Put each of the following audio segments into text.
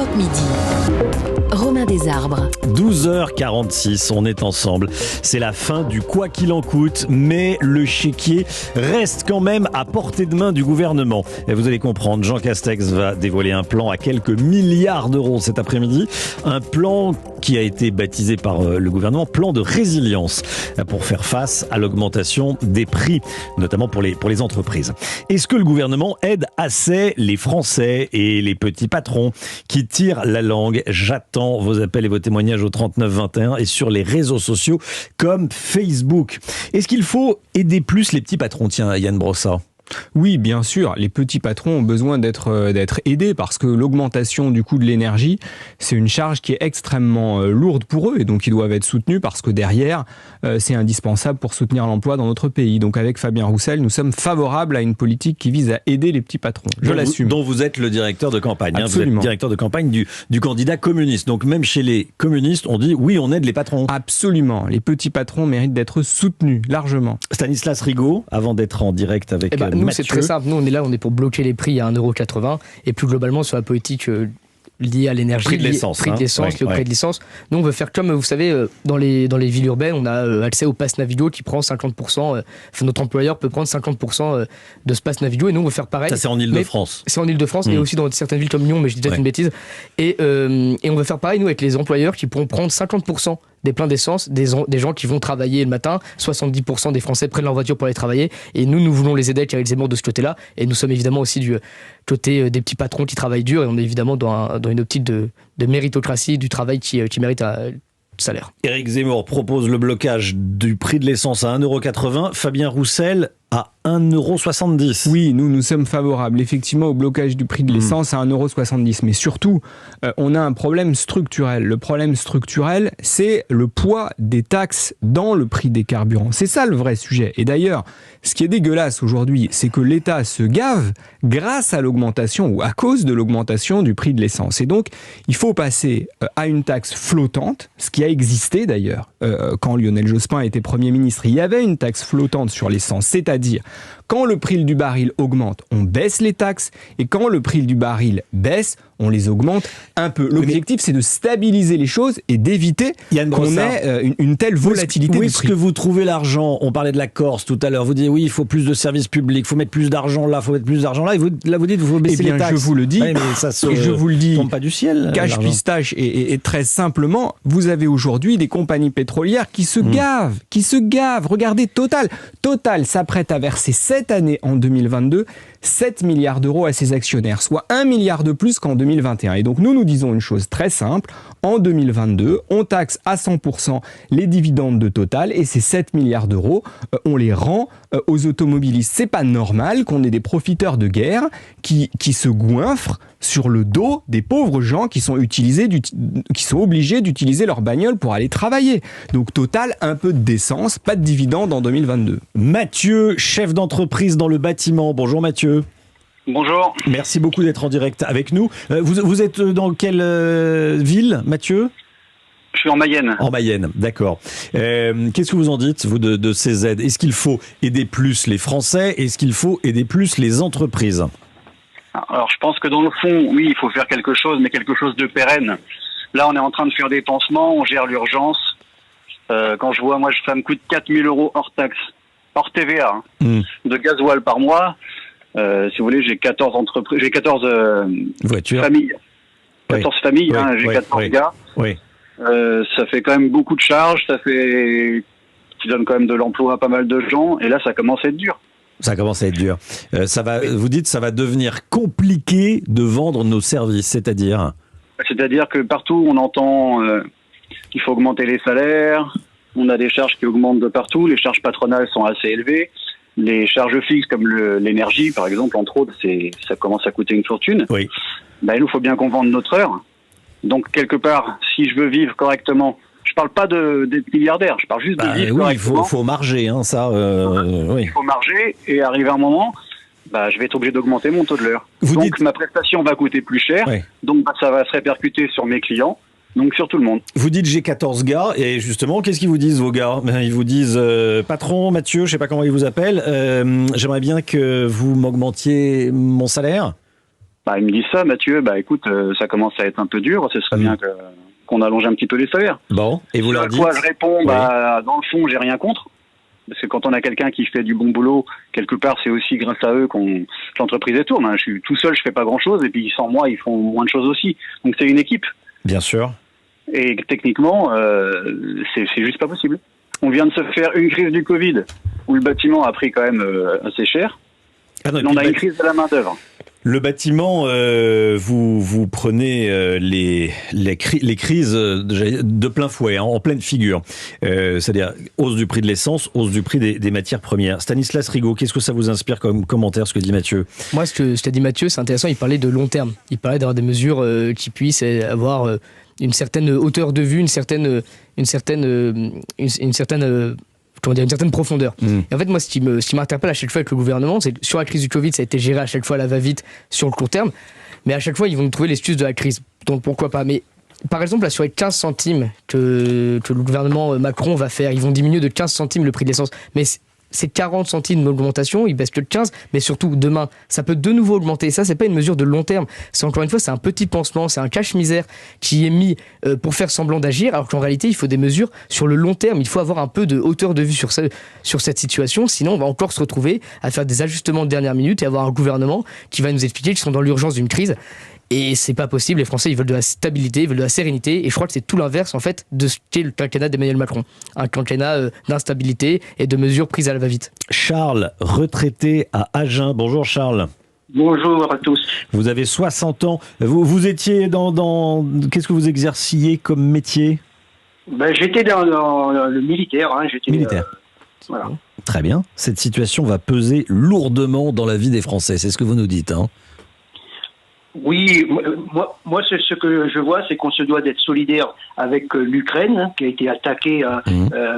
Europe Midi. Romain Desarbres. 12h46, on est ensemble. C'est la fin du quoi qu'il en coûte, mais le chéquier reste quand même à portée de main du gouvernement. Et vous allez comprendre, Jean Castex va dévoiler un plan à quelques milliards d'euros cet après-midi. Un plan qui a été baptisé par le gouvernement plan de résilience pour faire face à l'augmentation des prix, notamment pour les entreprises. Est-ce que le gouvernement aide assez les Français et les petits patrons qui tirent la langue? J'attends vos appels et vos témoignages au 39 21 et sur les réseaux sociaux comme Facebook. Est-ce qu'il faut aider plus les petits patrons? Tiens, Yann Brossat. Oui, bien sûr, les petits patrons ont besoin d'être aidés parce que l'augmentation du coût de l'énergie, c'est une charge qui est extrêmement lourde pour eux et donc ils doivent être soutenus parce que derrière, c'est indispensable pour soutenir l'emploi dans notre pays. Donc avec Fabien Roussel, nous sommes favorables à une politique qui vise à aider les petits patrons. Je l'assume. Dont vous êtes le directeur de campagne. Absolument. Vous êtes directeur de campagne du candidat communiste. Donc même chez les communistes, on dit oui, on aide les patrons. Absolument. Les petits patrons méritent d'être soutenus largement. Stanislas Rigaud, avant d'être en direct avec nous, Mathieu. c'est très simple. Nous, on est là, on est pour bloquer les prix à 1,80 € et plus globalement sur la politique liée à l'énergie, prix de l'essence, le prix de l'essence. Nous, on veut faire comme, vous savez, dans les villes urbaines, on a accès au pass Navigo qui prend 50%. Notre employeur peut prendre 50% de ce pass Navigo et nous, on veut faire pareil. Ça, c'est en Île-de-France. C'est en Île-de-France et aussi dans certaines villes comme Lyon, mais je dis peut-être une bêtise. Et on veut faire pareil, nous, avec les employeurs qui pourront prendre 50% des pleins d'essence, des gens qui vont travailler le matin. 70% des Français prennent leur voiture pour aller travailler. Et nous voulons les aider à tirer les aimants de ce côté-là. Et nous sommes évidemment aussi du côté des petits patrons qui travaillent dur. Et on est évidemment dans une optique de méritocratie, du travail qui mérite un salaire. Éric Zemmour propose le blocage du prix de l'essence à 1,80 €. Fabien Roussel à 1,70 €. Oui, nous sommes favorables effectivement au blocage du prix de l'essence à 1,70 €. Mais surtout, on a un problème structurel. Le problème structurel, c'est le poids des taxes dans le prix des carburants. C'est ça le vrai sujet. Et d'ailleurs, ce qui est dégueulasse aujourd'hui, c'est que l'État se gave grâce à l'augmentation ou à cause de l'augmentation du prix de l'essence. Et donc, il faut passer à une taxe flottante, ce qui a existé d'ailleurs. Quand Lionel Jospin était Premier ministre, il y avait une taxe flottante sur l'essence, c'est-à-dire quand le prix du baril augmente, on baisse les taxes, et quand le prix du baril baisse, on les augmente un peu. L'objectif, c'est de stabiliser les choses et d'éviter qu'on ait une telle volatilité du prix. Où est-ce que vous trouvez l'argent? On parlait de la Corse tout à l'heure. Vous dites oui, il faut plus de services publics, il faut mettre plus d'argent là, il faut mettre plus d'argent là. Et vous dites, il faut baisser les taxes. Je vous le dis, mais ça je vous le dis, tombe pas du ciel. Cache pistache et très simplement, vous avez aujourd'hui des compagnies pétrolières qui se gavent. Regardez Total. Total s'apprête à verser cette année, en 2022, 7 milliards d'euros à ses actionnaires, soit 1 milliard de plus qu'en 2021. Et donc nous disons une chose très simple, en 2022, on taxe à 100% les dividendes de Total et ces 7 milliards d'euros, on les rend aux automobilistes. C'est pas normal qu'on ait des profiteurs de guerre qui se goinfrent sur le dos des pauvres gens qui sont obligés d'utiliser leur bagnole pour aller travailler. Donc Total, un peu de décence, pas de dividendes en 2022. Mathieu, chef d'entreprise dans le bâtiment. Bonjour Mathieu. Bonjour. Merci beaucoup d'être en direct avec nous. Vous êtes dans quelle ville, Mathieu ? Je suis en Mayenne. En Mayenne, d'accord. Qu'est-ce que vous en dites, vous, de ces aides? Est-ce qu'il faut aider plus les Français? Est-ce qu'il faut aider plus les entreprises? Alors, je pense que dans le fond, oui, il faut faire quelque chose, mais quelque chose de pérenne. Là, on est en train de faire des pansements, on gère l'urgence. Quand je vois, moi, ça me coûte 4 000 € hors taxe, hors TVA, de gasoil par mois. Si vous voulez, j'ai 14 entreprises, j'ai 14 familles. 14 familles, j'ai 14 gars. Oui. Ça fait quand même beaucoup de charges, qui donne quand même de l'emploi à pas mal de gens, et là, ça commence à être dur. Ça commence à être dur. Vous dites, ça va devenir compliqué de vendre nos services, c'est-à-dire que partout, on entend qu'il faut augmenter les salaires, on a des charges qui augmentent de partout, les charges patronales sont assez élevées, les charges fixes comme l'énergie, par exemple, entre autres, ça commence à coûter une fortune. Oui. Il nous faut bien qu'on vende notre heure. Donc, quelque part, si je veux vivre correctement, je parle pas d'être milliardaire, je parle juste de vivre correctement. Il faut marger, ça. Il faut marger et arriver à un moment, je vais être obligé d'augmenter mon taux de l'heure. Donc ma prestation va coûter plus cher, donc ça va se répercuter sur mes clients, donc sur tout le monde. Vous dites j'ai 14 gars, et justement, qu'est-ce qu'ils vous disent vos gars? Ils vous disent patron, Mathieu, je sais pas comment ils vous appellent, j'aimerais bien que vous m'augmentiez mon salaire. Ils me disent ça, Mathieu, écoute, ça commence à être un peu dur, ce serait bien qu'on allonge un petit peu les salaires. Bon, et vous leur dites? Quoi, je réponds, dans le fond, j'ai rien contre. Parce que quand on a quelqu'un qui fait du bon boulot, quelque part, c'est aussi grâce à eux que l'entreprise tourne. Je suis tout seul, je fais pas grand-chose, et puis sans moi, ils font moins de choses aussi. Donc c'est une équipe. Bien sûr. Et techniquement, c'est juste pas possible. On vient de se faire une crise du Covid, où le bâtiment a pris quand même assez cher. On a une crise de la main-d'œuvre. Le bâtiment, vous prenez les crises de plein fouet, en pleine figure. C'est-à-dire hausse du prix de l'essence, hausse du prix des matières premières. Stanislas Rigaud, qu'est-ce que ça vous inspire comme commentaire, ce que dit Mathieu? Moi, ce que dit Mathieu, c'est intéressant. Il parlait de long terme. Il parlait d'avoir des mesures qui puissent avoir une certaine hauteur de vue, une certaine profondeur. Et en fait, moi, ce qui m'interpelle à chaque fois avec le gouvernement, c'est que sur la crise du Covid, ça a été géré à chaque fois à la va-vite sur le court terme, mais à chaque fois, ils vont nous trouver l'excuse de la crise. Donc pourquoi pas. Mais par exemple, là, sur les 15 centimes que le gouvernement Macron va faire, ils vont diminuer de 15 centimes le prix de l'essence. Mais c'est 40 centimes d'augmentation, ils baissent que de 15, mais surtout demain, ça peut de nouveau augmenter. Et ça, c'est pas une mesure de long terme. C'est encore une fois, c'est un petit pansement, c'est un cache-misère qui est mis pour faire semblant d'agir, alors qu'en réalité, il faut des mesures sur le long terme. Il faut avoir un peu de hauteur de vue sur cette situation, sinon on va encore se retrouver à faire des ajustements de dernière minute et avoir un gouvernement qui va nous expliquer qu'ils sont dans l'urgence d'une crise. Et c'est pas possible, les Français ils veulent de la stabilité, ils veulent de la sérénité, et je crois que c'est tout l'inverse en fait de ce qu'est le quinquennat d'Emmanuel Macron. Un quinquennat d'instabilité et de mesures prises à la va-vite. Charles, retraité à Agen. Bonjour Charles. Bonjour à tous. Vous avez 60 ans. Vous étiez dans qu'est-ce que vous exerciez comme métier? J'étais dans le militaire. Militaire. Voilà. Très bien. Cette situation va peser lourdement dans la vie des Français. C'est ce que vous nous dites, hein? Oui, moi ce que je vois, c'est qu'on se doit d'être solidaire avec l'Ukraine, qui a été attaquée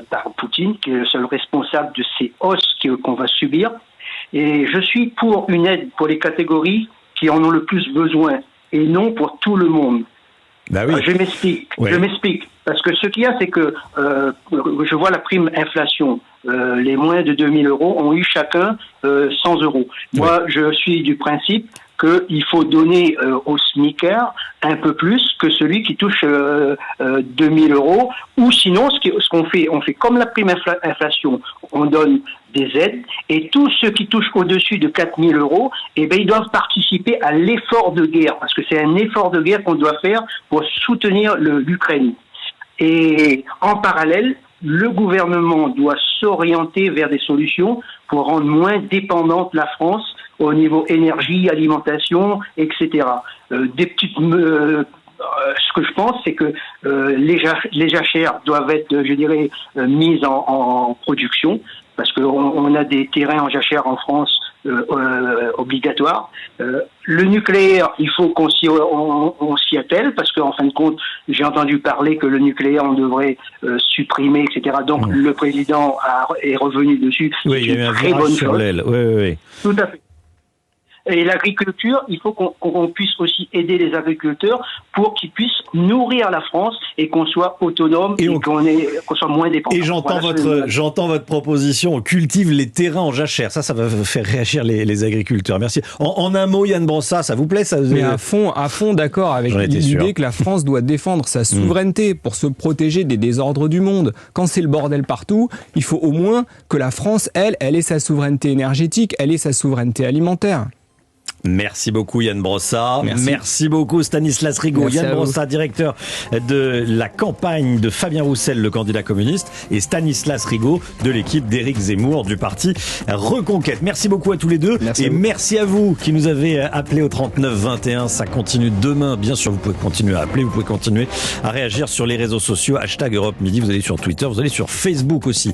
par Poutine, qui est le seul responsable de ces hausses qu'on va subir. Et je suis pour une aide pour les catégories qui en ont le plus besoin, et non pour tout le monde. Bah oui. Je m'explique. Parce que ce qu'il y a, c'est que je vois la prime inflation. Les moins de 2000 euros ont eu chacun 100 euros. Moi, je suis du principe qu'il faut donner au SMICAire un peu plus que celui qui touche 2000 euros. Ou sinon, ce qu'on fait, on fait comme la prime inflation, on donne des aides, et tous ceux qui touchent au-dessus de 4000 euros, ils doivent participer à l'effort de guerre, parce que c'est un effort de guerre qu'on doit faire pour soutenir l'Ukraine. Et en parallèle, le gouvernement doit s'orienter vers des solutions pour rendre moins dépendante la France au niveau énergie, alimentation, etc. Ce que je pense, c'est que les jachères doivent être, mises en production, parce qu'on a des terrains en jachère en France obligatoires. Le nucléaire, il faut qu'on s'y attelle, parce qu'en fin de compte, j'ai entendu parler que le nucléaire, on devrait supprimer, etc. Donc le président est revenu dessus. Oui, il y a eu un virage sur l'aile. Oui. Tout à fait. Et l'agriculture, il faut qu'on puisse aussi aider les agriculteurs pour qu'ils puissent nourrir la France et qu'on soit autonome et qu'on soit moins dépendant. Et j'entends votre proposition, on cultive les terrains en jachère. Ça va faire réagir les agriculteurs. Merci. En un mot, Yann Brossat, ça vous plaît ça? Mais à fond d'accord avec l'idée que la France doit défendre sa souveraineté pour se protéger des désordres du monde. Quand c'est le bordel partout, il faut au moins que la France, elle ait sa souveraineté énergétique, elle ait sa souveraineté alimentaire. Merci beaucoup Yann Brossat. Merci beaucoup Stanislas Rigaud. Yann Brossat, directeur de la campagne de Fabien Roussel, le candidat communiste, et Stanislas Rigaud de l'équipe d'Éric Zemmour du parti Reconquête. Merci beaucoup à tous les deux. Merci à vous qui nous avez appelé au 39 21. Ça continue demain. Bien sûr, vous pouvez continuer à appeler, vous pouvez continuer à réagir sur les réseaux sociaux. #Europe Midi. Vous allez sur Twitter, vous allez sur Facebook aussi.